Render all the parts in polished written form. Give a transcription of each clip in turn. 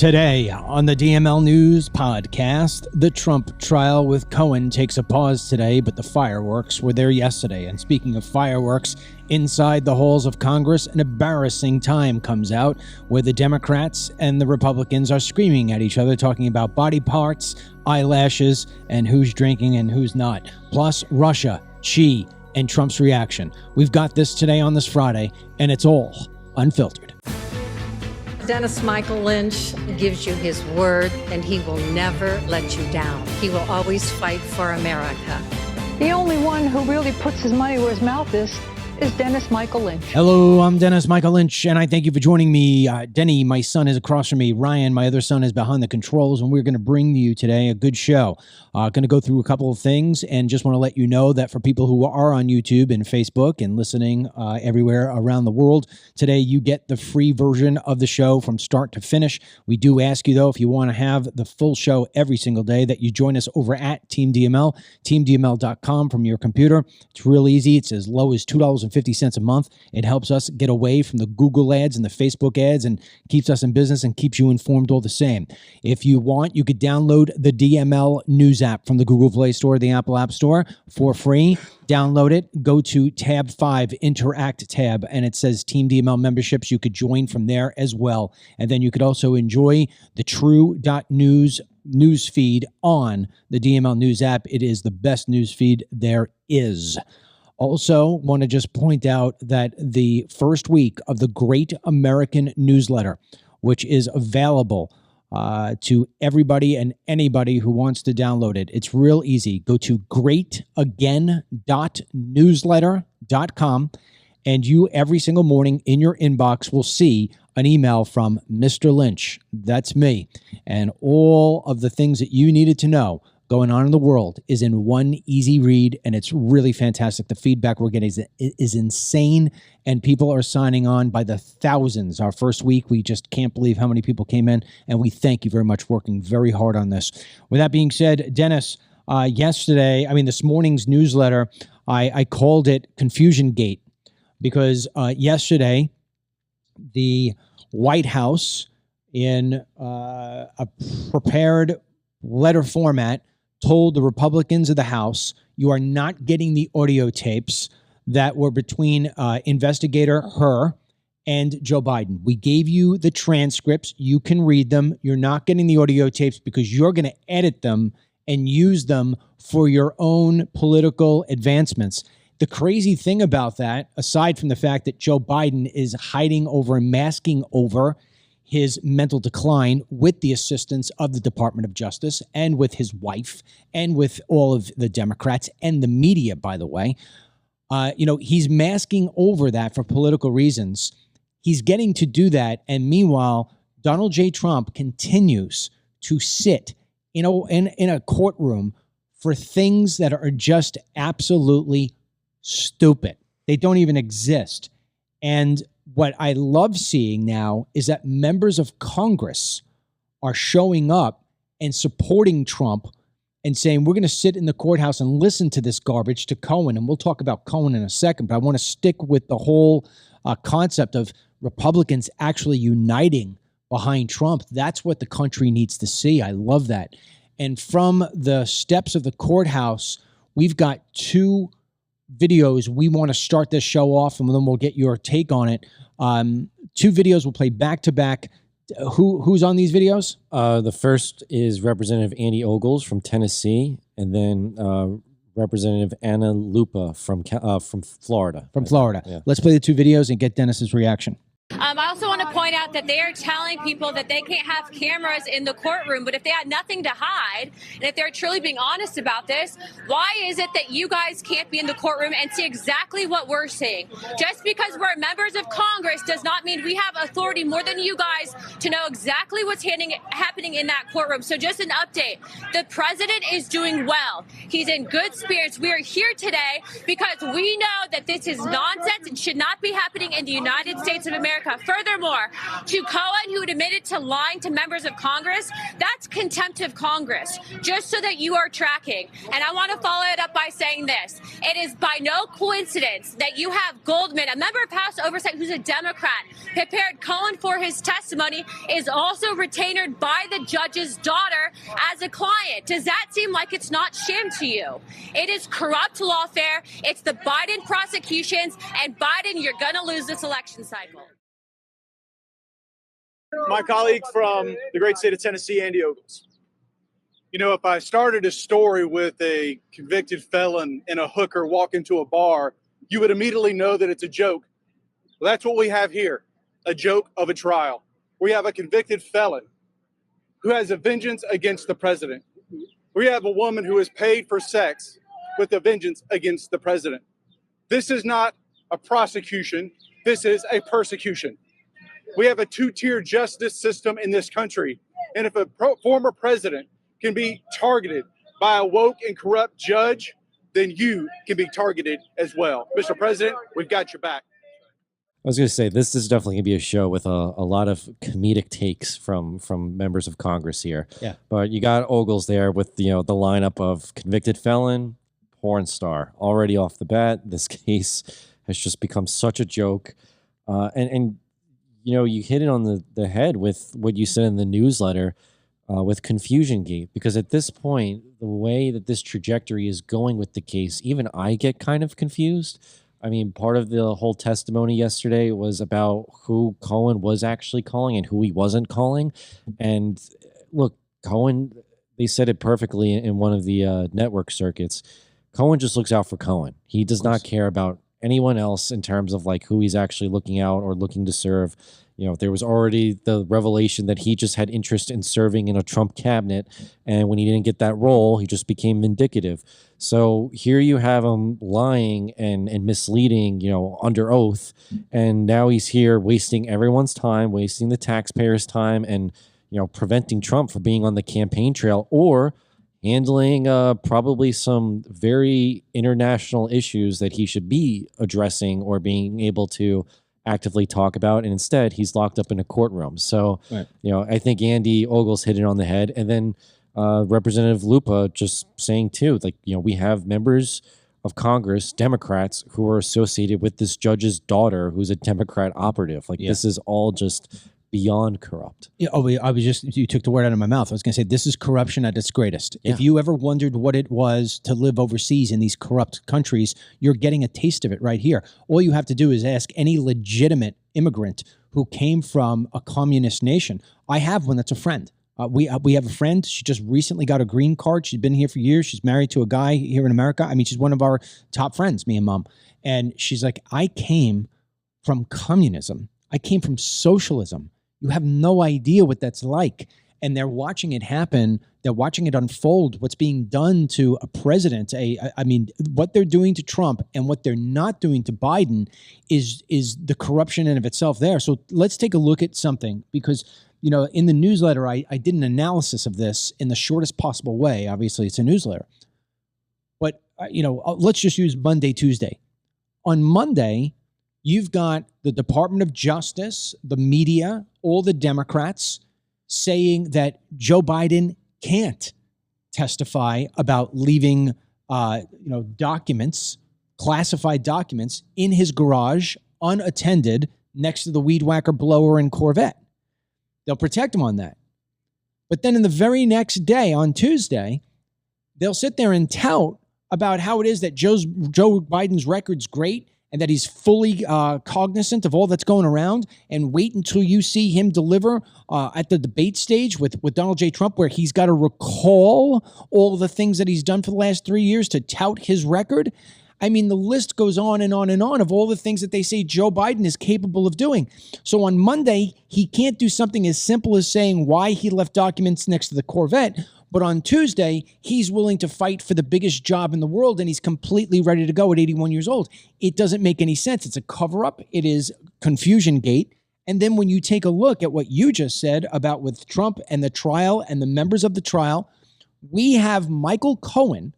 Today on the DML News podcast, the Trump trial with Cohen takes a pause today, but the fireworks were there yesterday. And speaking of fireworks, inside the halls of Congress, an embarrassing time comes out where the Democrats and the Republicans are screaming at each other, talking about body parts, eyelashes, and who's drinking and who's not. Plus, Russia, Xi, and Trump's reaction. We've got this today on this Friday, and it's all unfiltered. Dennis Michael Lynch gives you his word, and he will never let you down. He will always fight for America. The only one who really puts his money where his mouth is Dennis Michael Lynch. Hello, I'm Dennis Michael Lynch, and I thank you for joining me. Denny, my son, is across from me. Ryan, my other son, is behind the controls, and we're going to bring you today a good show. Going to go through a couple of things, and just want to let you know that for people who are on YouTube and Facebook and listening everywhere around the world, today you get the free version of the show from start to finish. We do ask you, though, if you want to have the full show every single day, that you join us over at Team DML, teamdml.com from your computer. It's real easy. It's as low as $2.50 a month. It helps us get away from the Google ads and the Facebook ads and keeps us in business and keeps you informed all the same. If you want, you could download the DML News app from the Google Play Store, the Apple App Store for free. Download it, go to tab 5, Interact tab, and it says Team DML memberships. You could join from there as well. And then you could also enjoy the True.News news feed on the DML News app. It is the best news feed there is. Also, want to just point out that the first week of the Great American Newsletter, which is available to everybody and anybody who wants to download it. It's real easy. Go to greatagain.newsletter.com, and you every single morning in your inbox will see an email from Mr. Lynch. That's me. And all of the things that you needed to know going on in the world is in one easy read, and it's really fantastic. The feedback we're getting is insane, and people are signing on by the thousands. Our first week, we just can't believe how many people came in, and we thank you very much for working very hard on this. With that being said, Dennis, this morning's newsletter, I called it Confusion Gate, because yesterday, the White House, in a prepared letter format, told the Republicans of the House, you are not getting the audio tapes that were between investigator Hur and Joe Biden. We gave you the transcripts. You can read them. You're not getting the audio tapes because you're going to edit them and use them for your own political advancements. The crazy thing about that, aside from the fact that Joe Biden is hiding over and masking over his mental decline with the assistance of the Department of Justice and with his wife and with all of the Democrats and the media, by the way. He's masking over that for political reasons. He's getting to do that. And meanwhile, Donald J. Trump continues to sit in a courtroom for things that are just absolutely stupid. They don't even exist. And what I love seeing now is that members of Congress are showing up and supporting Trump and saying, we're going to sit in the courthouse and listen to this garbage to Cohen. And we'll talk about Cohen in a second, but I want to stick with the whole concept of Republicans actually uniting behind Trump. That's what the country needs to see. I love that. And from the steps of the courthouse, we've got two videos. We want to start this show off, and then we'll get your take on it. Two videos will play back to back. Who's on these videos? The first is Representative Andy Ogles from Tennessee, and then Representative Anna Lupa from Florida. From Florida. Yeah. Let's play the two videos and get Dennis's reaction. I also want to point out that they are telling people that they can't have cameras in the courtroom, but if they had nothing to hide, and if they're truly being honest about this, why is it that you guys can't be in the courtroom and see exactly what we're seeing? Just because we're members of Congress does not mean we have authority more than you guys to know exactly what's happening in that courtroom. So just an update. The president is doing well. He's in good spirits. We are here today because we know that this is nonsense and should not be happening in the United States of America. America. Furthermore, to Cohen, who admitted to lying to members of Congress, that's contempt of Congress, just so that you are tracking. And I want to follow it up by saying this. It is by no coincidence that you have Goldman, a member of House Oversight who's a Democrat, prepared Cohen for his testimony, is also retained by the judge's daughter as a client. Does that seem like it's not sham to you? It is corrupt lawfare. It's the Biden prosecutions, and Biden, you're going to lose this election cycle. My colleague from the great state of Tennessee, Andy Ogles. You know, if I started a story with a convicted felon and a hooker walk into a bar, you would immediately know that it's a joke. Well, that's what we have here, a joke of a trial. We have a convicted felon who has a vengeance against the president. We have a woman who is paid for sex with a vengeance against the president. This is not a prosecution. This is a persecution. We have a two-tier justice system in this country. And if a former president can be targeted by a woke and corrupt judge, then you can be targeted as well. Mr. President, we've got your back. I was going to say, this is definitely going to be a show with a lot of comedic takes from members of Congress here. Yeah. But you got Ogles there with the lineup of convicted felon, porn star. Already off the bat, this case has just become such a joke. And you hit it on the head with what you said in the newsletter with Confusion Gate, because at this point, the way that this trajectory is going with the case, even I get kind of confused. I mean, part of the whole testimony yesterday was about who Cohen was actually calling and who he wasn't calling. And look, Cohen, they said it perfectly in one of the network circuits. Cohen just looks out for Cohen. He does not care about anyone else in terms of like who he's actually looking out or looking to serve. There was already the revelation that he just had interest in serving in a Trump cabinet. And when he didn't get that role, he just became vindicative. So here you have him lying and misleading, under oath. And now he's here wasting everyone's time, wasting the taxpayers' time, and, preventing Trump from being on the campaign trail or handling probably some very international issues that he should be addressing or being able to actively talk about, and instead he's locked up in a courtroom. So, right. I think Andy Ogles hit it on the head, and then Representative Lupa just saying too, like, we have members of Congress, Democrats, who are associated with this judge's daughter, who's a Democrat operative. Like, this is all just beyond corrupt. Yeah, you took the word out of my mouth. I was going to say, this is corruption at its greatest. Yeah. If you ever wondered what it was to live overseas in these corrupt countries, you're getting a taste of it right here. All you have to do is ask any legitimate immigrant who came from a communist nation. I have one that's a friend. We have a friend. She just recently got a green card. She's been here for years. She's married to a guy here in America. I mean, she's one of our top friends, me and Mom. And she's like, I came from communism. I came from socialism. You have no idea what that's like. And they're watching it happen. They're watching it unfold. What's being done to a president, I mean, what they're doing to Trump and what they're not doing to Biden is the corruption in of itself there. So let's take a look at something, because, in the newsletter, I did an analysis of this in the shortest possible way. Obviously, it's a newsletter. But, let's just use Monday, Tuesday. On Monday, you've got the Department of Justice, the media, all the Democrats saying that Joe Biden can't testify about leaving, documents, classified documents in his garage unattended next to the weed whacker blower and Corvette. They'll protect him on that. But then in the very next day, on Tuesday, they'll sit there and tout about how it is that Joe Biden's record's great and that he's fully cognizant of all that's going around, and wait until you see him deliver at the debate stage with Donald J. Trump, where he's got to recall all the things that he's done for the last 3 years to tout his record. I mean, the list goes on and on and on of all the things that they say Joe Biden is capable of doing. So on Monday, he can't do something as simple as saying why he left documents next to the Corvette. But on Tuesday, he's willing to fight for the biggest job in the world, and he's completely ready to go at 81 years old. It doesn't make any sense. It's a cover-up. It is Confusion Gate. And then when you take a look at what you just said about with Trump and the trial and the members of the trial, we have Michael Cohen,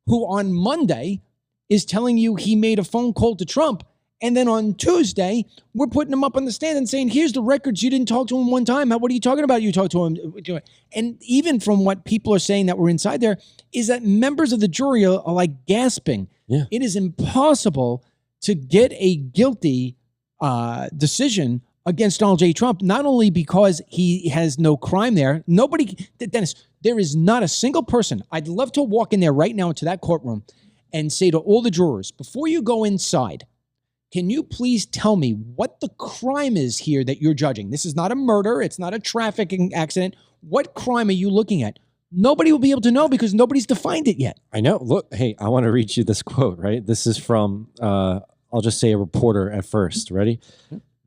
who on Monday is telling you he made a phone call to Trump And then on Tuesday, we're putting him up on the stand and saying, here's the records. You didn't talk to him one time. What are you talking about? You talked to him. And even from what people are saying that were inside there is that members of the jury are like gasping. Yeah. It is impossible to get a guilty decision against Donald J. Trump, not only because he has no crime there. Dennis, there is not a single person. I'd love to walk in there right now into that courtroom and say to all the jurors, before you go inside, can you please tell me what the crime is here that you're judging? This is not a murder. It's not a trafficking accident. What crime are you looking at? Nobody will be able to know because nobody's defined it yet. I know. Look, hey, I want to read you this quote, right? This is from, I'll just say a reporter at first. Ready?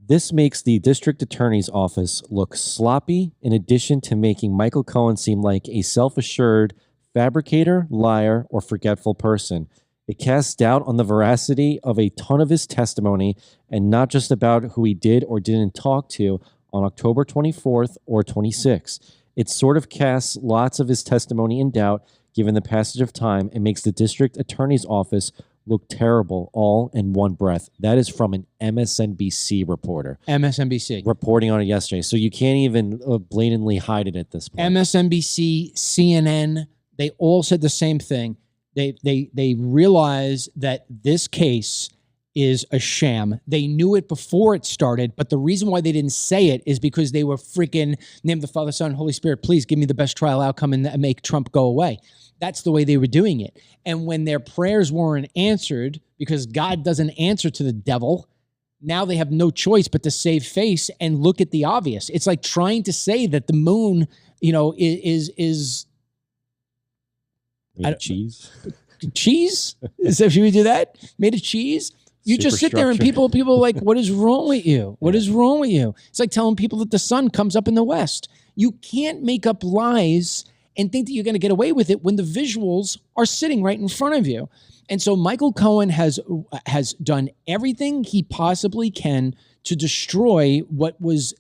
This makes the district attorney's office look sloppy in addition to making Michael Cohen seem like a self-assured fabricator, liar, or forgetful person. It casts doubt on the veracity of a ton of his testimony and not just about who he did or didn't talk to on October 24th or 26th. It sort of casts lots of his testimony in doubt given the passage of time and makes the district attorney's office look terrible all in one breath. That is from an MSNBC reporter. MSNBC. Reporting on it yesterday. So you can't even blatantly hide it at this point. MSNBC, CNN, they all said the same thing. They realize that this case is a sham. They knew it before it started, but the reason why they didn't say it is because they were freaking, name the Father, Son, Holy Spirit, please give me the best trial outcome and make Trump go away. That's the way they were doing it. And when their prayers weren't answered, because God doesn't answer to the devil, now they have no choice but to save face and look at the obvious. It's like trying to say that the moon, is cheese. Cheese? Should we do that? Made of cheese? You just sit there and people are like, what is wrong with you? What is wrong with you? It's like telling people that the sun comes up in the west. You can't make up lies and think that you're going to get away with it when the visuals are sitting right in front of you. And so Michael Cohen has done everything he possibly can to destroy what was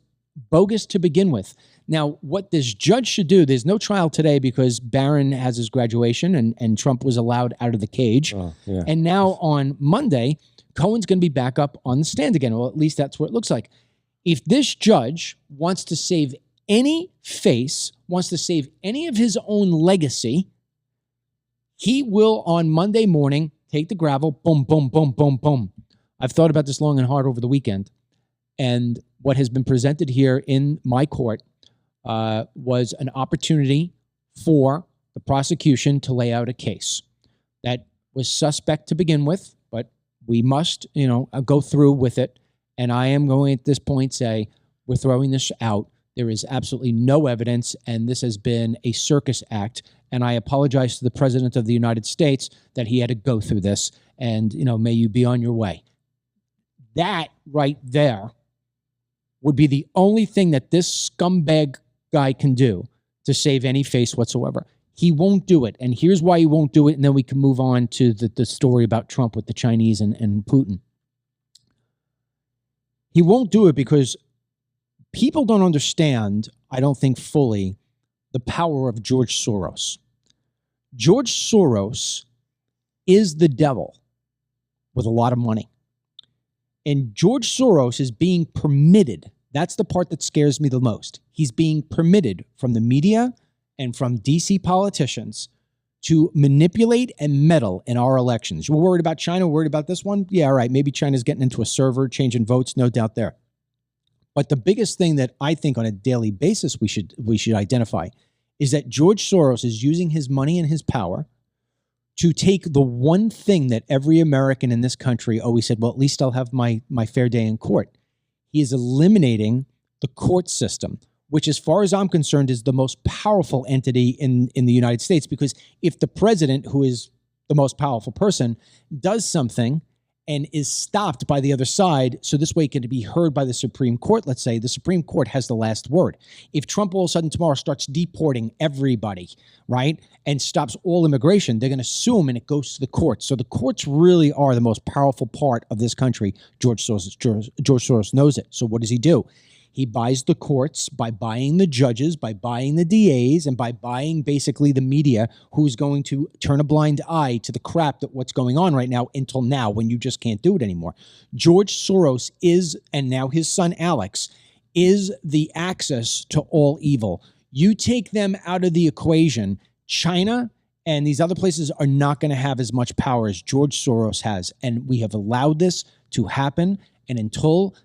bogus to begin with. Now, what this judge should do, there's no trial today because Barron has his graduation and Trump was allowed out of the cage. Oh, yeah. And now on Monday, Cohen's going to be back up on the stand again. Well, at least that's what it looks like. If this judge wants to save any face, wants to save any of his own legacy, he will on Monday morning take the gravel, boom, boom, boom, boom, boom. I've thought about this long and hard over the weekend. And what has been presented here in my court was an opportunity for the prosecution to lay out a case that was suspect to begin with, but we must, go through with it. And I am going at this point say, we're throwing this out. There is absolutely no evidence, and this has been a circus act. And I apologize to the President of the United States that he had to go through this. And, may you be on your way. That right there would be the only thing that this scumbag guy can do to save any face whatsoever. He won't do it. And here's why he won't do it. And then we can move on to the story about Trump with the Chinese and Putin. He won't do it because people don't understand, I don't think fully, the power of George Soros. George Soros is the devil with a lot of money. And George Soros is being permitted. That's the part that scares me the most. He's being permitted from the media and from DC politicians to manipulate and meddle in our elections. You're worried about China, worried about this one? Yeah, all right. Maybe China's getting into a server, changing votes, no doubt there. But the biggest thing that I think on a daily basis we should identify is that George Soros is using his money and his power to take the one thing that every American in this country always said, well, at least I'll have my fair day in court. He is eliminating the court system, which as far as I'm concerned is the most powerful entity in the United States. Because if the president, who is the most powerful person, does something and is stopped by the other side, so this way it can be heard by the Supreme Court, let's say, the Supreme Court has the last word. If Trump all of a sudden tomorrow starts deporting everybody, right, and stops all immigration, they're going to sue him and it goes to the courts. So the courts really are the most powerful part of this country. George Soros knows it. So what does he do? He buys the courts by buying the judges, by buying the DAs, and by buying basically the media who's going to turn a blind eye to the crap that what's going on right now until now when you just can't do it anymore. George Soros is, and now his son Alex, is the access to all evil. You take them out of the equation, China and these other places are not going to have as much power as George Soros has. And we have allowed this to happen. And until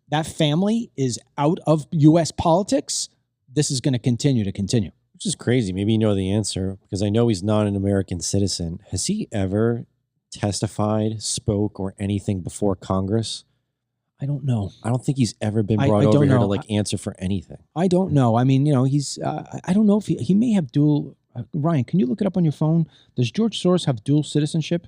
that family is out of U.S. politics, this is going to continue. Which is crazy. Maybe you know the answer, because I know he's not an American citizen. Has he ever testified, spoke, or anything before Congress? I don't know. I don't think he's ever been brought over here to answer for anything. I don't know. I mean, he's, I don't know if he may have dual, Ryan, can you look it up on your phone? Does George Soros have dual citizenship?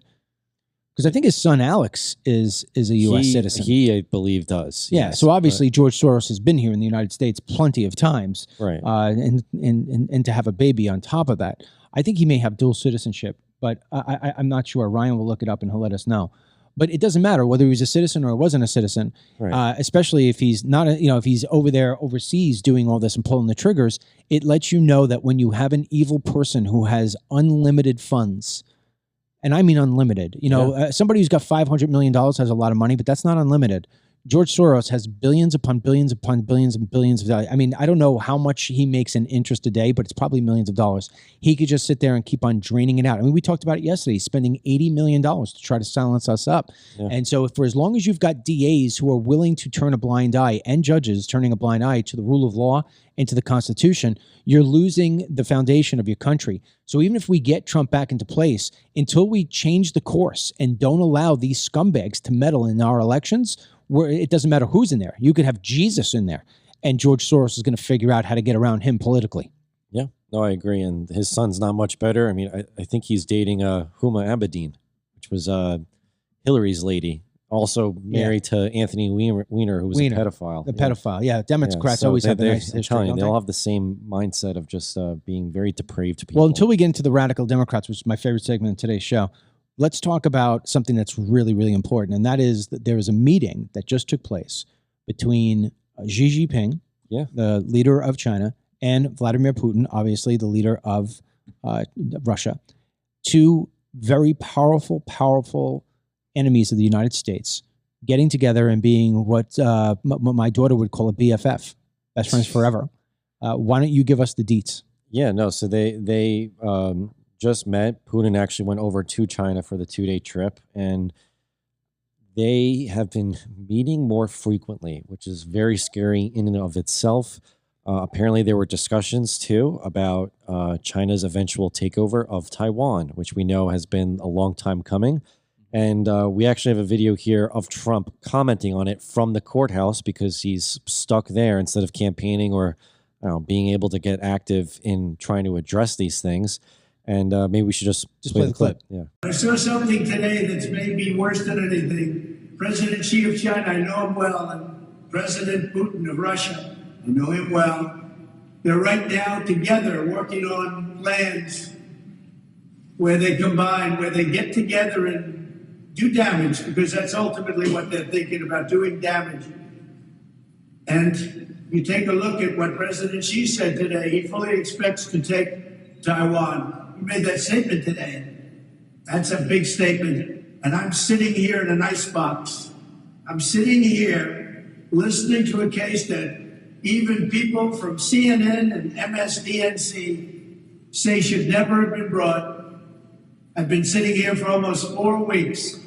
Because I think his son Alex is a U.S. citizen. He, I believe, does. Yeah. Yes, so obviously George Soros has been here in the United States plenty of times, right? And to have a baby on top of that, I think he may have dual citizenship, but I'm not sure. Ryan will look it up and he'll let us know. But it doesn't matter whether he was a citizen or wasn't a citizen, right. Especially if he's not, if he's over there overseas doing all this and pulling the triggers. It lets you know that when you have an evil person who has unlimited funds, and I mean unlimited, somebody who's got $500 million has a lot of money, but that's not unlimited. George Soros has billions upon billions upon billions and billions of dollars. I mean, I don't know how much he makes in interest a day, but it's probably millions of dollars. He could just sit there and keep on draining it out. I mean, we talked about it yesterday. He's spending $80 million to try to silence us up. Yeah. And so for as long as you've got DAs who are willing to turn a blind eye and judges turning a blind eye to the rule of law and to the Constitution, you're losing the foundation of your country. So even if we get Trump back into place, until we change the course and don't allow these scumbags to meddle in our elections, where it doesn't matter who's in there. You could have Jesus in there, and George Soros is going to figure out how to get around him politically. Yeah, no, I agree. And his son's not much better. I mean, I think he's dating Huma Abedin, which was Hillary's lady, also married to Anthony Weiner, who was a pedophile. The pedophile, yeah. Democrats always have a nice history. They all have the same mindset of just being very depraved people. Well, until we get into the radical Democrats, which is my favorite segment in today's show, let's talk about something that's really, really important, and that is that there is a meeting that just took place between Xi Jinping, the leader of China, and Vladimir Putin, obviously the leader of Russia, two very powerful enemies of the United States, getting together and being what my daughter would call a BFF, best friends forever. Why don't you give us the deets? Yeah, no, so they just met. Putin actually went over to China for the 2-day trip, and they have been meeting more frequently, which is very scary in and of itself. Apparently, there were discussions, too, about China's eventual takeover of Taiwan, which we know has been a long time coming. And we actually have a video here of Trump commenting on it from the courthouse because he's stuck there instead of campaigning or being able to get active in trying to address these things. And maybe we should just play the clip. Yeah. I saw something today that's maybe worse than anything. President Xi of China, I know him well, and President Putin of Russia, I know him well. They're right now together working on plans where they combine, where they get together and do damage, because that's ultimately what they're thinking about, doing damage. And you take a look at what President Xi said today. He fully expects to take Taiwan. He made that statement today. That's a big statement. And I'm sitting here in an icebox. I'm sitting here listening to a case that even people from CNN and MSDNC say should never have been brought. I've been sitting here for almost 4 weeks,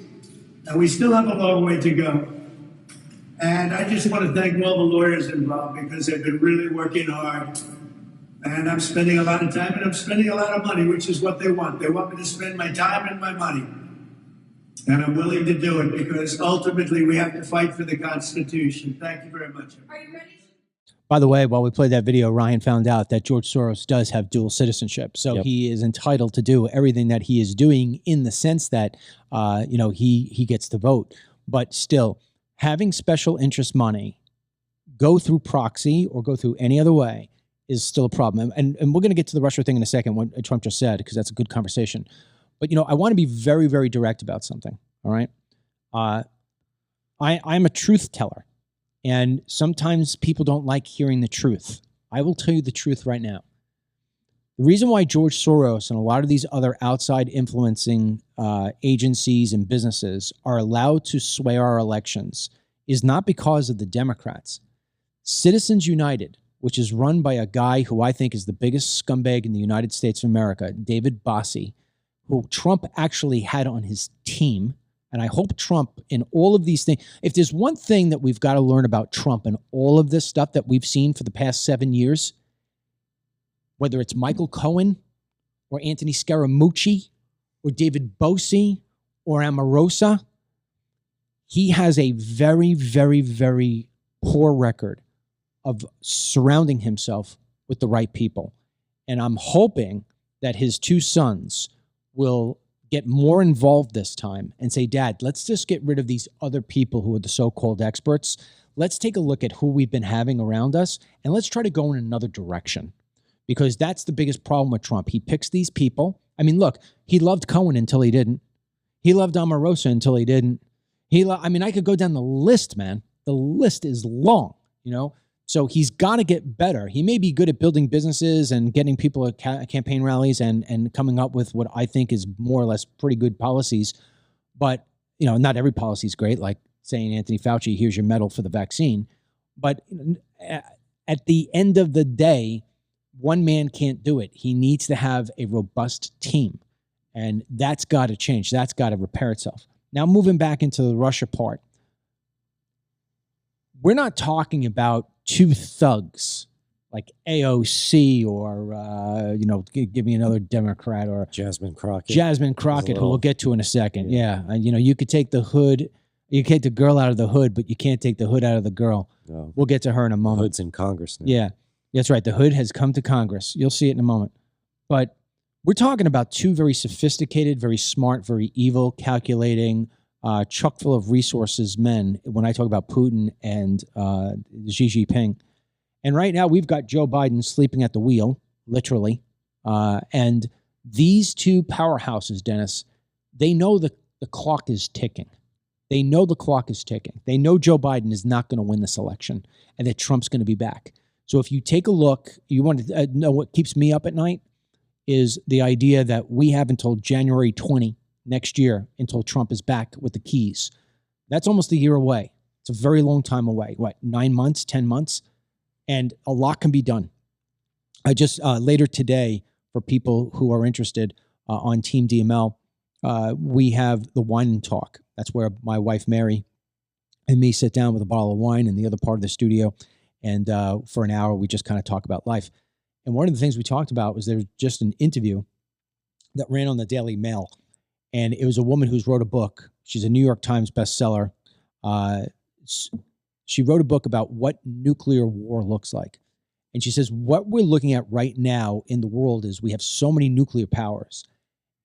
and we still have a long way to go. And I just want to thank all the lawyers involved, because they've been really working hard. And I'm spending a lot of time, and I'm spending a lot of money, which is what they want. They want me to spend my time and my money. And I'm willing to do it, because ultimately we have to fight for the Constitution. Thank you very much. Are you ready? By the way, while we played that video, Ryan found out that George Soros does have dual citizenship. So he is entitled to do everything that he is doing, in the sense that, he gets to vote. But still, having special interest money go through proxy or go through any other way is still a problem. And we're going to get to the Russia thing in a second, what Trump just said, because that's a good conversation. But, I want to be very, very direct about something, all right? I'm a truth teller. And sometimes people don't like hearing the truth. I will tell you the truth right now. The reason why George Soros and a lot of these other outside influencing agencies and businesses are allowed to sway our elections is not because of the Democrats. Citizens United, which is run by a guy who I think is the biggest scumbag in the United States of America, David Bossie, who Trump actually had on his team. And I hope Trump in all of these things, if there's one thing that we've got to learn about Trump and all of this stuff that we've seen for the past 7 years, whether it's Michael Cohen or Anthony Scaramucci or David Bossie or Omarosa, he has a very, very, very poor record of surrounding himself with the right people. And I'm hoping that his two sons will get more involved this time and say, Dad, let's just get rid of these other people who are the so-called experts. Let's take a look at who we've been having around us, and let's try to go in another direction. Because that's the biggest problem with Trump. He picks these people. I mean, look, he loved Cohen until he didn't. He loved Omarosa until he didn't. I could go down the list, man. The list is long, So he's got to get better. He may be good at building businesses and getting people at campaign rallies and coming up with what I think is more or less pretty good policies. But, not every policy is great, like saying, Anthony Fauci, here's your medal for the vaccine. But at the end of the day, one man can't do it. He needs to have a robust team. And that's got to change. That's got to repair itself. Now, moving back into the Russia part, we're not talking about two thugs like AOC or, give me another Democrat or Jasmine Crockett, who we'll get to in a second. Yeah. You could take the hood. You can take the girl out of the hood, but you can't take the hood out of the girl. No. We'll get to her in a moment. The hood's in Congress now. Yeah. That's right. The hood has come to Congress. You'll see it in a moment. But we're talking about two very sophisticated, very smart, very evil, calculating, chock full of resources men when I talk about Putin and Xi Jinping. And right now we've got Joe Biden sleeping at the wheel, literally. And these two powerhouses, Dennis, they know the clock is ticking. They know the clock is ticking. They know Joe Biden is not going to win this election and that Trump's going to be back. So if you take a look, you want to know what keeps me up at night is the idea that we have until January 20 next year until Trump is back with the keys. That's almost a year away. It's a very long time away. 9 months, 10 months? And a lot can be done. I just, later today, for people who are interested on Team DML, we have the wine and talk. That's where my wife, Mary, and me sit down with a bottle of wine in the other part of the studio. And for an hour, we just kind of talk about life. And one of the things we talked about was there was just an interview that ran on the Daily Mail. And it was a woman who's wrote a book. She's a New York Times bestseller. She wrote a book about what nuclear war looks like. And she says, what we're looking at right now in the world is we have so many nuclear powers.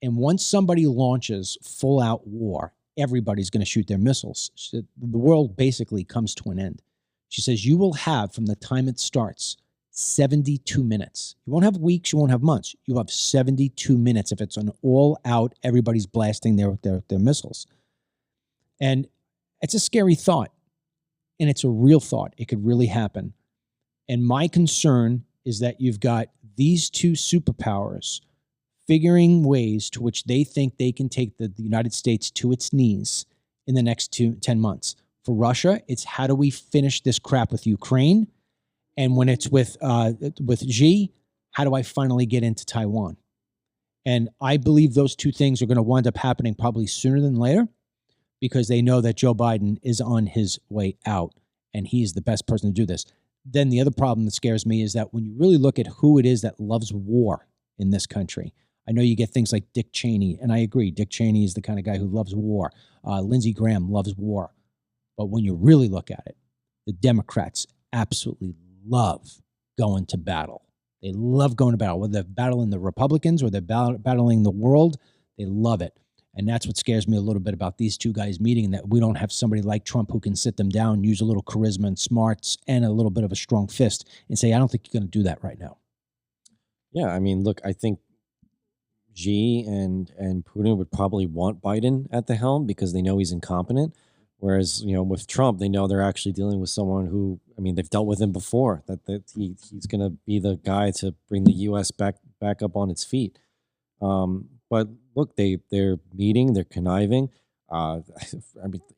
And once somebody launches full-out war, everybody's going to shoot their missiles. The world basically comes to an end. She says, you will have, from the time it starts, 72 minutes. You won't have weeks, you won't have months. You'll have 72 minutes if it's an all-out, everybody's blasting their missiles. And it's a scary thought, and it's a real thought. It could really happen. And my concern is that you've got these two superpowers figuring ways to which they think they can take the United States to its knees in the next 10 months. For Russia, it's how do we finish this crap with Ukraine? And when it's with Xi, how do I finally get into Taiwan? And I believe those two things are going to wind up happening probably sooner than later because they know that Joe Biden is on his way out and he's the best person to do this. Then the other problem that scares me is that when you really look at who it is that loves war in this country, I know you get things like Dick Cheney, and I agree, Dick Cheney is the kind of guy who loves war. Lindsey Graham loves war. But when you really look at it, the Democrats absolutely love going to battle. They love going to battle. Whether they're battling the Republicans or they're battling the world, they love it. And that's what scares me a little bit about these two guys meeting, that we don't have somebody like Trump who can sit them down, use a little charisma and smarts and a little bit of a strong fist and say, I don't think you're going to do that right now. Yeah, I mean, look, I think Xi and Putin would probably want Biden at the helm because they know he's incompetent. Whereas, with Trump, they know they're actually dealing with someone who, they've dealt with him before, that he's going to be the guy to bring the U.S. back up on its feet. But look, they're meeting, they're conniving.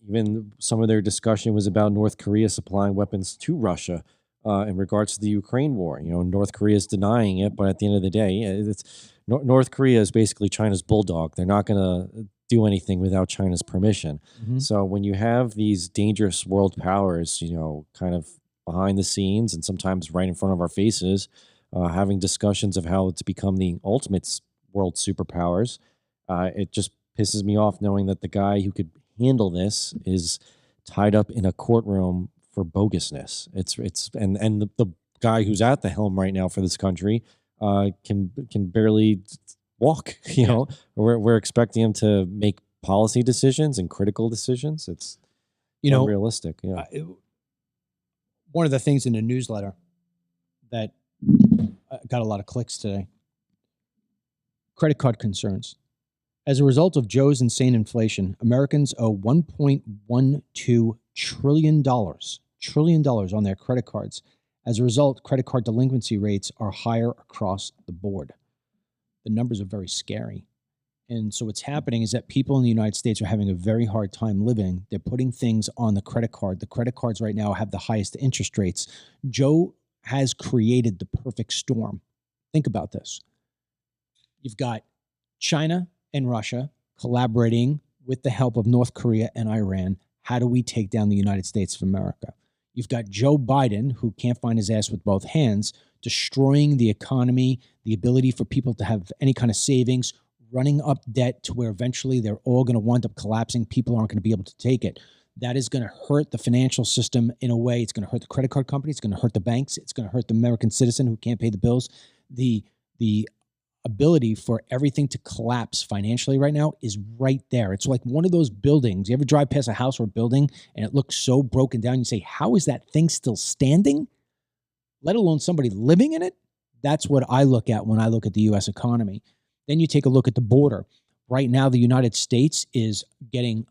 Even some of their discussion was about North Korea supplying weapons to Russia in regards to the Ukraine war. North Korea is denying it, but at the end of the day, North Korea is basically China's bulldog. They're not going to do anything without China's permission. So when you have these dangerous world powers, kind of behind the scenes and sometimes right in front of our faces, having discussions of how to become the ultimate world superpowers, it just pisses me off knowing that the guy who could handle this is tied up in a courtroom for bogusness. And the guy who's at the helm right now for this country can barely walk. We're expecting him to make policy decisions and critical decisions. It's unrealistic. Yeah. One of the things in the newsletter that got a lot of clicks today: credit card concerns. As a result of Joe's insane inflation, Americans owe $1.12 trillion on their credit cards. As a result, credit card delinquency rates are higher across the board. The numbers are very scary. And so what's happening is that people in the United States are having a very hard time living. They're putting things on the credit card. The credit cards right now have the highest interest rates. Joe has created the perfect storm. Think about this. You've got China and Russia collaborating with the help of North Korea and Iran. How do we take down the United States of America? You've got Joe Biden, who can't find his ass with both hands, destroying the economy, the ability for people to have any kind of savings, running up debt to where eventually they're all going to wind up collapsing. People aren't going to be able to take it. That is going to hurt the financial system in a way. It's going to hurt the credit card companies. It's going to hurt the banks. It's going to hurt the American citizen who can't pay the bills. The ability for everything to collapse financially right now is right there. It's like one of those buildings. You ever drive past a house or a building and it looks so broken down? You say, how is that thing still standing? Let alone somebody living in it? That's what I look at when I look at the U.S. economy. Then you take a look at the border. Right now, the United States is getting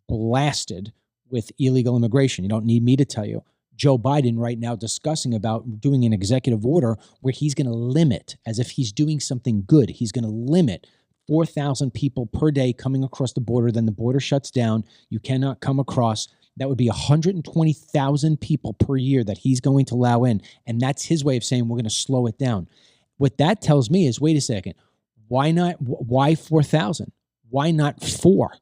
blasted with illegal immigration. You don't need me to tell you. Joe Biden right now discussing about doing an executive order where he's going to limit, as if he's doing something good, he's going to limit 4,000 people per day coming across the border. Then the border shuts down. You cannot come across. That would be 120,000 people per year that he's going to allow in. And that's his way of saying we're going to slow it down. What that tells me is, wait a second, why not? Why 4,000? Why not 4?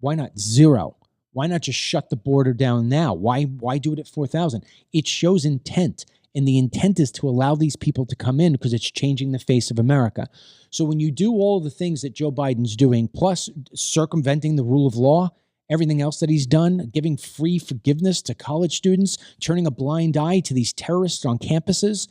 Why not 0? Why not just shut the border down now? Why do it at 4,000? It shows intent, and the intent is to allow these people to come in because it's changing the face of America. So when you do all the things that Joe Biden's doing, plus circumventing the rule of law, everything else that he's done, giving free forgiveness to college students, turning a blind eye to these terrorists on campuses,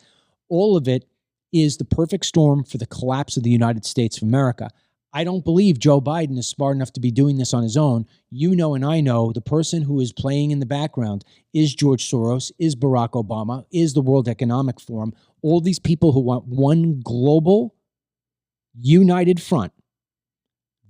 all of it is the perfect storm for the collapse of the United States of America. I don't believe Joe Biden is smart enough to be doing this on his own. You know, and I know the person who is playing in the background is George Soros, is Barack Obama, is the World Economic Forum, all these people who want one global united front.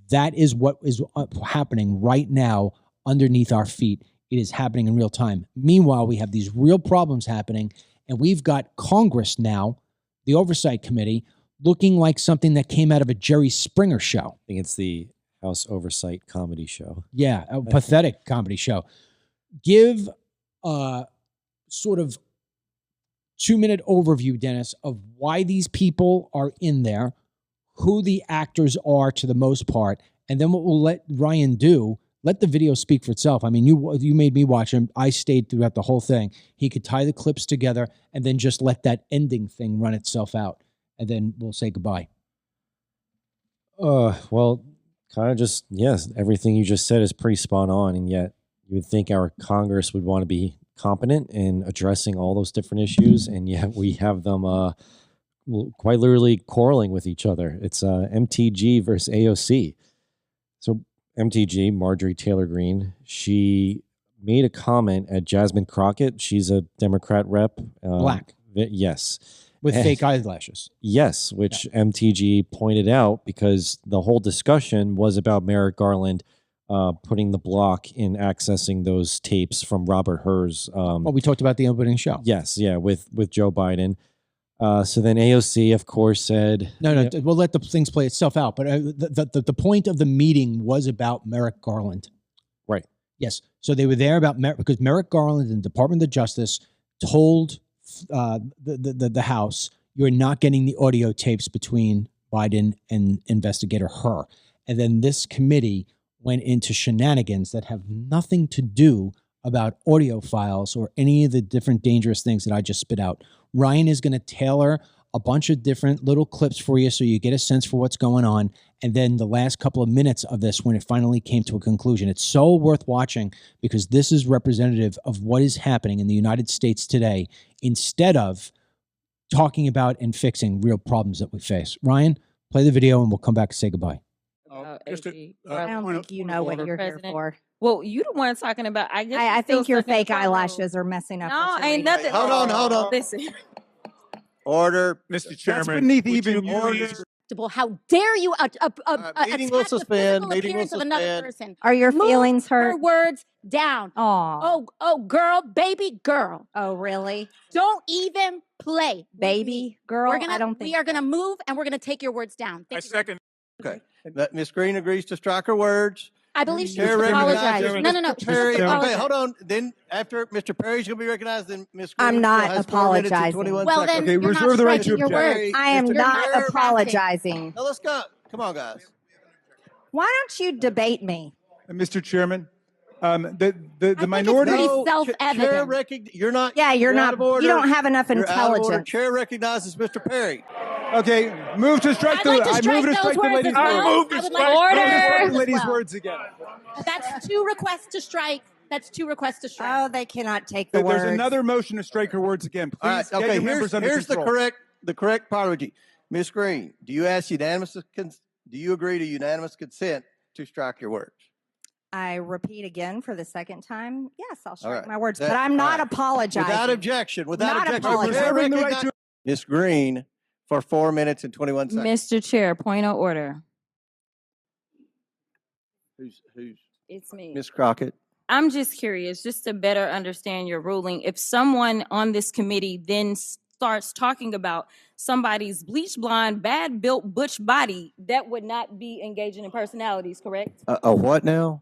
That is what is happening right now underneath our feet. It is happening in real time. Meanwhile, we have these real problems happening, and we've got Congress now, the Oversight Committee, looking like something that came out of a Jerry Springer show. I think it's the House Oversight comedy show. Yeah, a pathetic comedy show. Give a sort of 2-minute overview, Dennis, of why these people are in there, who the actors are to the most part, and then what we'll let Ryan do. Let the video speak for itself. I mean, you made me watch him. I stayed throughout the whole thing. He could tie the clips together and then just let that ending thing run itself out. And then we'll say goodbye. Well, kind of just, yes, everything you just said is pretty spot on. And yet you would think our Congress would want to be competent in addressing all those different issues. And yet we have them quite literally quarreling with each other. It's MTG versus AOC. So MTG, Marjorie Taylor Greene, she made a comment at Jasmine Crockett. She's a Democrat rep. Black. Yes. With fake eyelashes. Yes, which MTG pointed out because the whole discussion was about Merrick Garland putting the block in accessing those tapes from Robert Herr's. Well, we talked about the opening show. Yes, yeah, with Joe Biden. So then AOC, of course, said, No, we'll let the things play itself out. But the point of the meeting was about Merrick Garland. Right. Yes. So they were there about because Merrick Garland and the Department of Justice told the House, you're not getting the audio tapes between Biden and investigator Herr. And then this committee went into shenanigans that have nothing to do about audio files or any of the different dangerous things that I just spit out. Ryan is going to tailor a bunch of different little clips for you so you get a sense for what's going on. And then the last couple of minutes of this, when it finally came to a conclusion, it's so worth watching because this is representative of what is happening in the United States today instead of talking about and fixing real problems that we face. Ryan, play the video and we'll come back and say goodbye. I don't think you know what you're here for. Well, you the one talking about. I guess I think your fake eyelashes are messing up. No, ain't nothing. Hold on. Listen. Order, Mr. Chairman. That's beneath even orders. How dare you Meeting will suspend. Meeting will of another suspend. person? Are your Move feelings hurt? her words down. Oh, girl, baby girl. Oh, really? Don't even play. Baby girl? We are gonna move and we're gonna take your words down. I second. Okay. Ms. Green agrees to strike her words. I believe she Chair needs to apologize. recognizes No. Mr. She Perry. needs to Okay, apologize. hold on. Then after Mr. Perry's going to be recognized, then Ms. Green I'm not has 4 minutes and apologizing. 21 Well, seconds. then you're reserve not the right to striking your object. words. I am Mr. not Perry. apologizing. Now let's go. Come on, guys. Why don't you debate me? Mr. Chairman, the pretty minority. self-evident. You're not. Yeah, you're not. out of order. You don't have enough You're out of order. intelligence. Chair recognizes Mr. Perry. Okay, move to strike I'd like to strike I move to those strike the words lady's as well. words. I would like to strike Order. those Lady's as well. words again. That's 2 requests to strike. That's 2 requests to strike. Oh, they cannot take the There's words. another motion to strike her words again. Please All right. get Okay. your members under Here's control. the correct apology. Ms. Green, do you agree to unanimous consent to strike your words? I repeat again for the second time. Yes, I'll All strike right. my words, That- but I'm not all right. apologizing. Without objection. Not apologizing. Chair Reserving the right recognizes to- Ms. Green for 4 minutes and 21 seconds. Mr. Chair, point of order. Who's It's me. Ms. Crockett? I'm just curious, just to better understand your ruling. If someone on this committee then starts talking about somebody's bleach blonde, bad built butch body, that would not be engaging in personalities, correct? A what now?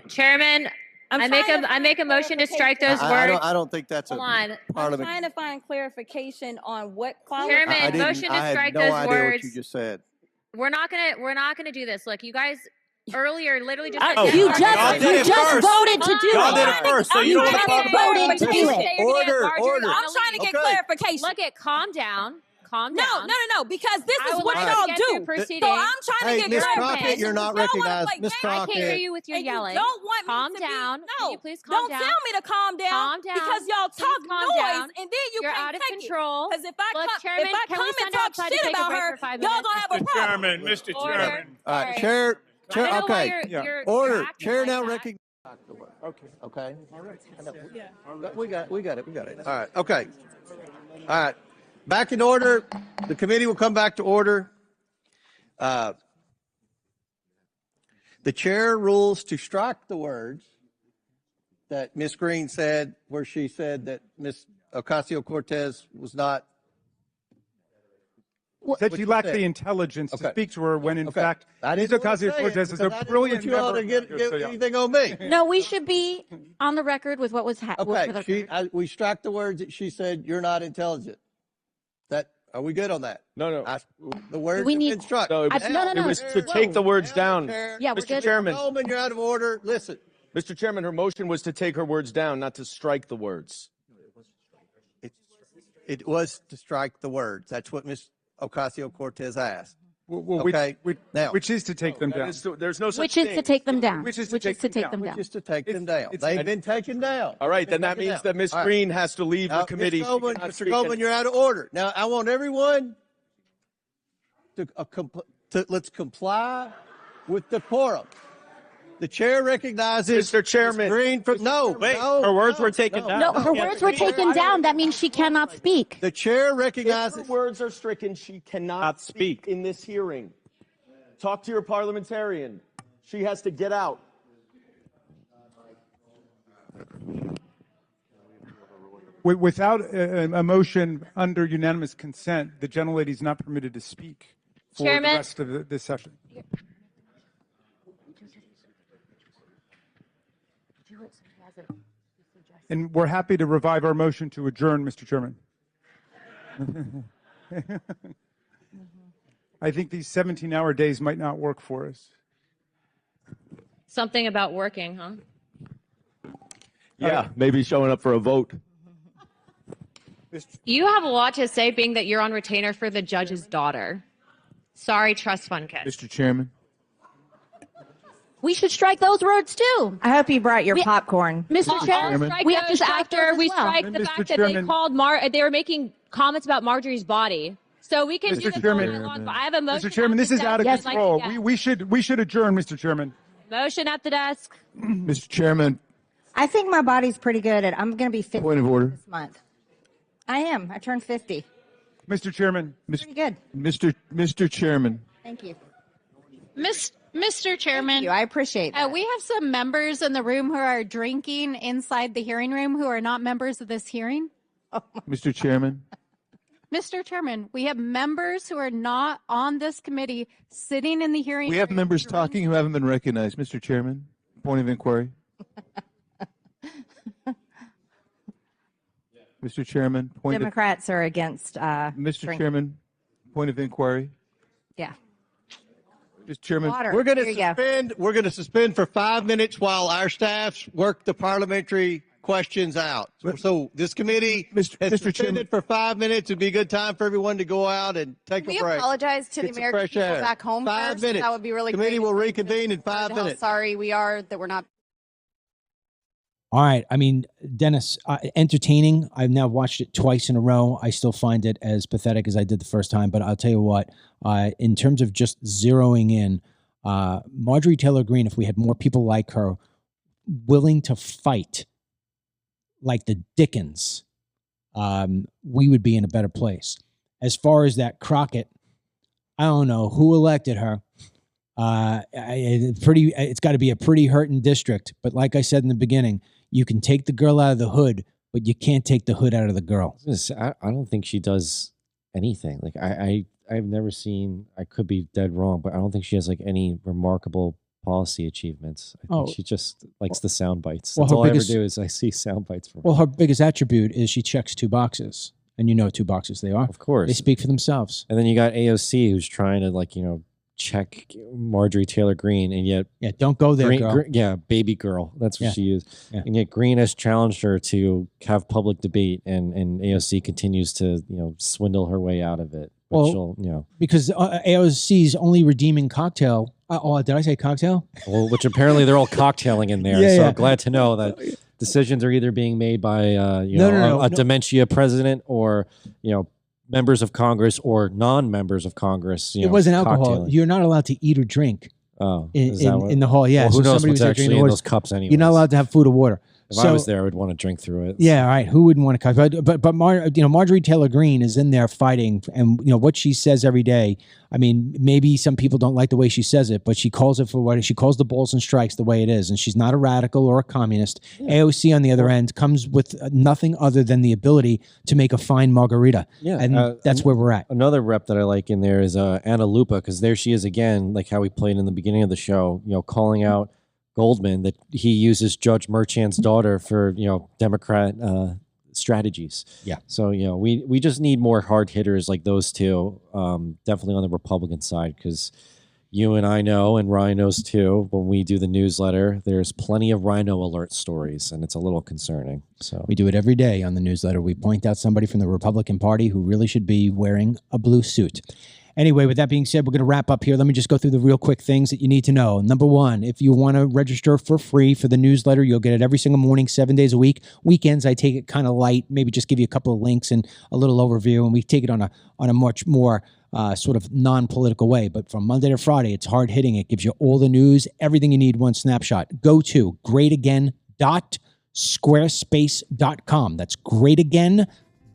Chairman, I make a motion to strike those words. I don't think that's Hold a on. part of I'm it. trying to find clarification on what qualifies. Chairman, I didn't- motion to I had strike no those idea words. what you just said. We're not gonna do this. Look, you guys earlier literally just. You just voted to do Y'all did it. it first, so you you don't just wanna talk voted to do it. Order. I'm trying to get Okay. clarification. Look at calm down. No, because this I is would what like to y'all get do. through So proceedings. I'm trying Hey, to Ms. get Crockett, clarification. you're not Y'all wanna recognized. play Ms. games. I can't hear Crockett. you with your And you yelling. don't want me Calm to down. Be, Can no, you please calm don't down? tell me to calm down. Calm down. Because y'all Please talk calm noise down. and then you You're can't out of take control. Because if I Look, come, Chairman, if I can come we and send talk outside to shit take a about break her, for 5 y'all minutes? gonna have a problem. Mr. Order. Chairman. All right, Sorry. Chair. I don't know why Okay. you're Order. acting Chair like now that. recognizes. Okay. Okay. All right. We got it. All right. Okay. All right. Back in order. The committee will come back to order. The chair rules to strike the words that Ms. Green said, where she said that Ms. Ocasio-Cortez was not. That she lacked said? the intelligence to Okay. speak to her when, in Okay. fact, I Ms. didn't want to say it Ocasio-Cortez is because I a didn't brilliant want you all to member. get anything on me. No, we should be on the record with what was happening. Okay, we struck the words that she said, you're not intelligent. Are we good on that? No. The words We have need- been struck. No, No. it was to take the words down. Yeah, we're Mr. good. Chairman, Coleman, you're out of order. Listen. Mr. Chairman, her motion was to take her words down, not to strike the words. It was to strike the words. That's what Ms. Ocasio-Cortez asked. Well, Okay, now. which is to take them down. There's no such Which is thing. to take them down. Which is to take them down. Which is to take them down. it's- They've been taken down. All right, then that Taken means down. that Ms. All right. Green has to leave Now, the committee. Mr. Goldman, you're out of order. Now, I want everyone to let's comply with the quorum. The chair recognizes Mr. Chairman. Ms. Green from her words were taken down. No, her words were taken down. That means she cannot speak. The chair If her recognizes. words are stricken, she cannot speak in this hearing. Talk to your parliamentarian. She has to get out. Without a motion under unanimous consent, the gentlelady is not permitted to speak for Chairman. the rest of this session. And we're happy to revive our motion to adjourn, Mr. Chairman. I think these 17-hour days might not work for us. Something about working, huh? Yeah, maybe showing up for a vote. You have a lot to say, being that you're on retainer for the judge's daughter. Sorry, trust fund kid. Mr. Chairman. We should strike those words too. I hope you brought your popcorn. Mr. Chairman, we have to strike those we as well. strike And the Mr. fact that they Chairman- called they were making comments about Marjorie's body. So we can do Mr. this Chairman. all night long. But I have a motion. Mr. Chairman, this is out of Yes, control. yeah. We should adjourn, Mr. Chairman. Motion at the desk. Mr. Chairman, I think my body's pretty good. I'm going to be 50 point of order. this month. I am. I turned 50. Mr. Chairman. Pretty good. Mr. Chairman. Thank you. Mr. Chairman, Thank you. I appreciate that. we have some members in the room who are drinking inside the hearing room who are not members of this hearing. Mr. Chairman. Mr. Chairman, we have members who are not on this committee sitting in the hearing We have room members drinking. talking who haven't been recognized. Mr. Chairman, point of inquiry. Mr. Chairman, point of Democrats are against Mr. drinking. Chairman, point of inquiry. Yeah. Mr. Chairman, Water. we're going There you go. to suspend for 5 minutes while our staffs work the parliamentary questions out. So this committee has Mr. suspended Chairman. for 5 minutes. It'd be a good time for everyone to go out and take We a break. apologize to the Get some American fresh people air. back home 5 first. minutes. That would be really Committee great. will reconvene in 5 How minutes. sorry we are that we're not. All right. I mean, Dennis, entertaining. I've now watched it twice in a row. I still find it as pathetic as I did the first time. But I'll tell you what, in terms of just zeroing in, Marjorie Taylor Greene, if we had more people like her willing to fight like the Dickens, we would be in a better place. As far as that Crockett, I don't know who elected her. It's got to be a pretty hurting district. But like I said in the beginning, you can take the girl out of the hood, but you can't take the hood out of the girl. I don't think she does anything. Like I've never seen, I could be dead wrong, but I don't think she has like any remarkable policy achievements. I think she just likes the sound bites. Well, That's her all biggest- I ever do is I see sound bites from her. Well, her biggest attribute is she checks 2 boxes. And you know 2 boxes they are. Of course. They speak for themselves. And then you got AOC who's trying to check Marjorie Taylor Greene, and yet don't go there, girl. Baby girl. That's what Yeah. she is. Yeah. And yet Greene has challenged her to have public debate, and AOC continues to swindle her way out of it. But Well, because AOC's only redeeming cocktail. Did I say cocktail? Well, which apparently they're all cocktailing in there. Yeah, so yeah. I'm glad to know that decisions are either being made by No. a dementia president, or members of Congress or non-members of Congress. It wasn't alcohol. cocktailing. You're not allowed to eat or drink. Oh, in, is that in, what- in the hall. Yeah. Well, who so knows somebody what's was there actually drinking in the those cups anyway? You're not allowed to have food or water. If I was there, I would want to drink through it. Yeah, all right. Who wouldn't want to cut? But Marjorie Taylor Greene is in there fighting, and what she says every day. I mean, maybe some people don't like the way she says it, but she calls it for what she calls the balls and strikes the way it is, and she's not a radical or a communist. AOC on the other end comes with nothing other than the ability to make a fine margarita. Yeah, and that's where we're at. Another rep that I like in there is Anna Lupa, because there she is again, like how we played in the beginning of the show, calling out Goldman that he uses Judge Merchant's daughter for Democrat strategies. Yeah. So we just need more hard hitters like those two, definitely on the Republican side, because you and I know, and Ryan knows too, when we do the newsletter, there's plenty of Rhino alert stories, and it's a little concerning. So We do it every day on the newsletter. We point out somebody from the Republican Party who really should be wearing a blue suit. Anyway, with that being said, we're going to wrap up here. Let me just go through the real quick things that you need to know. Number one, if you want to register for free for the newsletter, you'll get it every single morning, 7 days a week. Weekends, I take it kind of light, maybe just give you a couple of links and a little overview, and we take it on a much more sort of non-political way. But from Monday to Friday, it's hard hitting. It gives you all the news, everything you need, one snapshot. Go to greatagain.squarespace.com. That's greatagain.squarespace.com.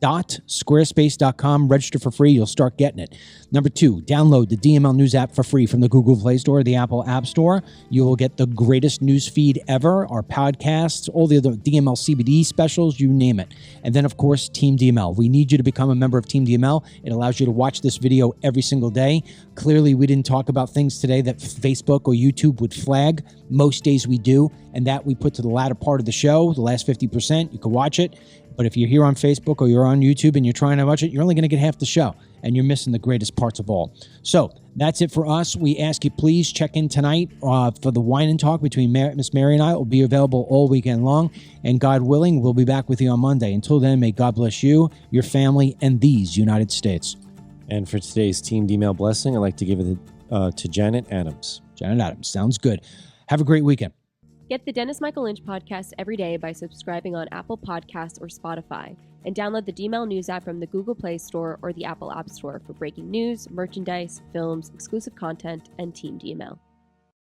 DML.squarespace.com. Register for free. You'll start getting it. Number 2, download the DML News app for free from the Google Play Store or the Apple App Store. You will get the greatest news feed ever, our podcasts, all the other DML CBD specials, you name it. And then, of course, Team DML. We need you to become a member of Team DML. It allows you to watch this video every single day. Clearly, we didn't talk about things today that Facebook or YouTube would flag. Most days we do, and that we put to the latter part of the show, the last 50%. You can watch it. But if you're here on Facebook or you're on YouTube and you're trying to watch it, you're only going to get half the show, and you're missing the greatest parts of all. So that's it for us. We ask you, please check in tonight for the Wine and Talk between Miss Mary and I. It will be available all weekend long, and God willing, we'll be back with you on Monday. Until then, may God bless you, your family, and these United States. And for today's Team DML blessing, I'd like to give it to Janet Adams. Janet Adams. Sounds good. Have a great weekend. Get the Dennis Michael Lynch podcast every day by subscribing on Apple Podcasts or Spotify, and download the DML News app from the Google Play Store or the Apple App Store for breaking news, merchandise, films, exclusive content, and Team DML.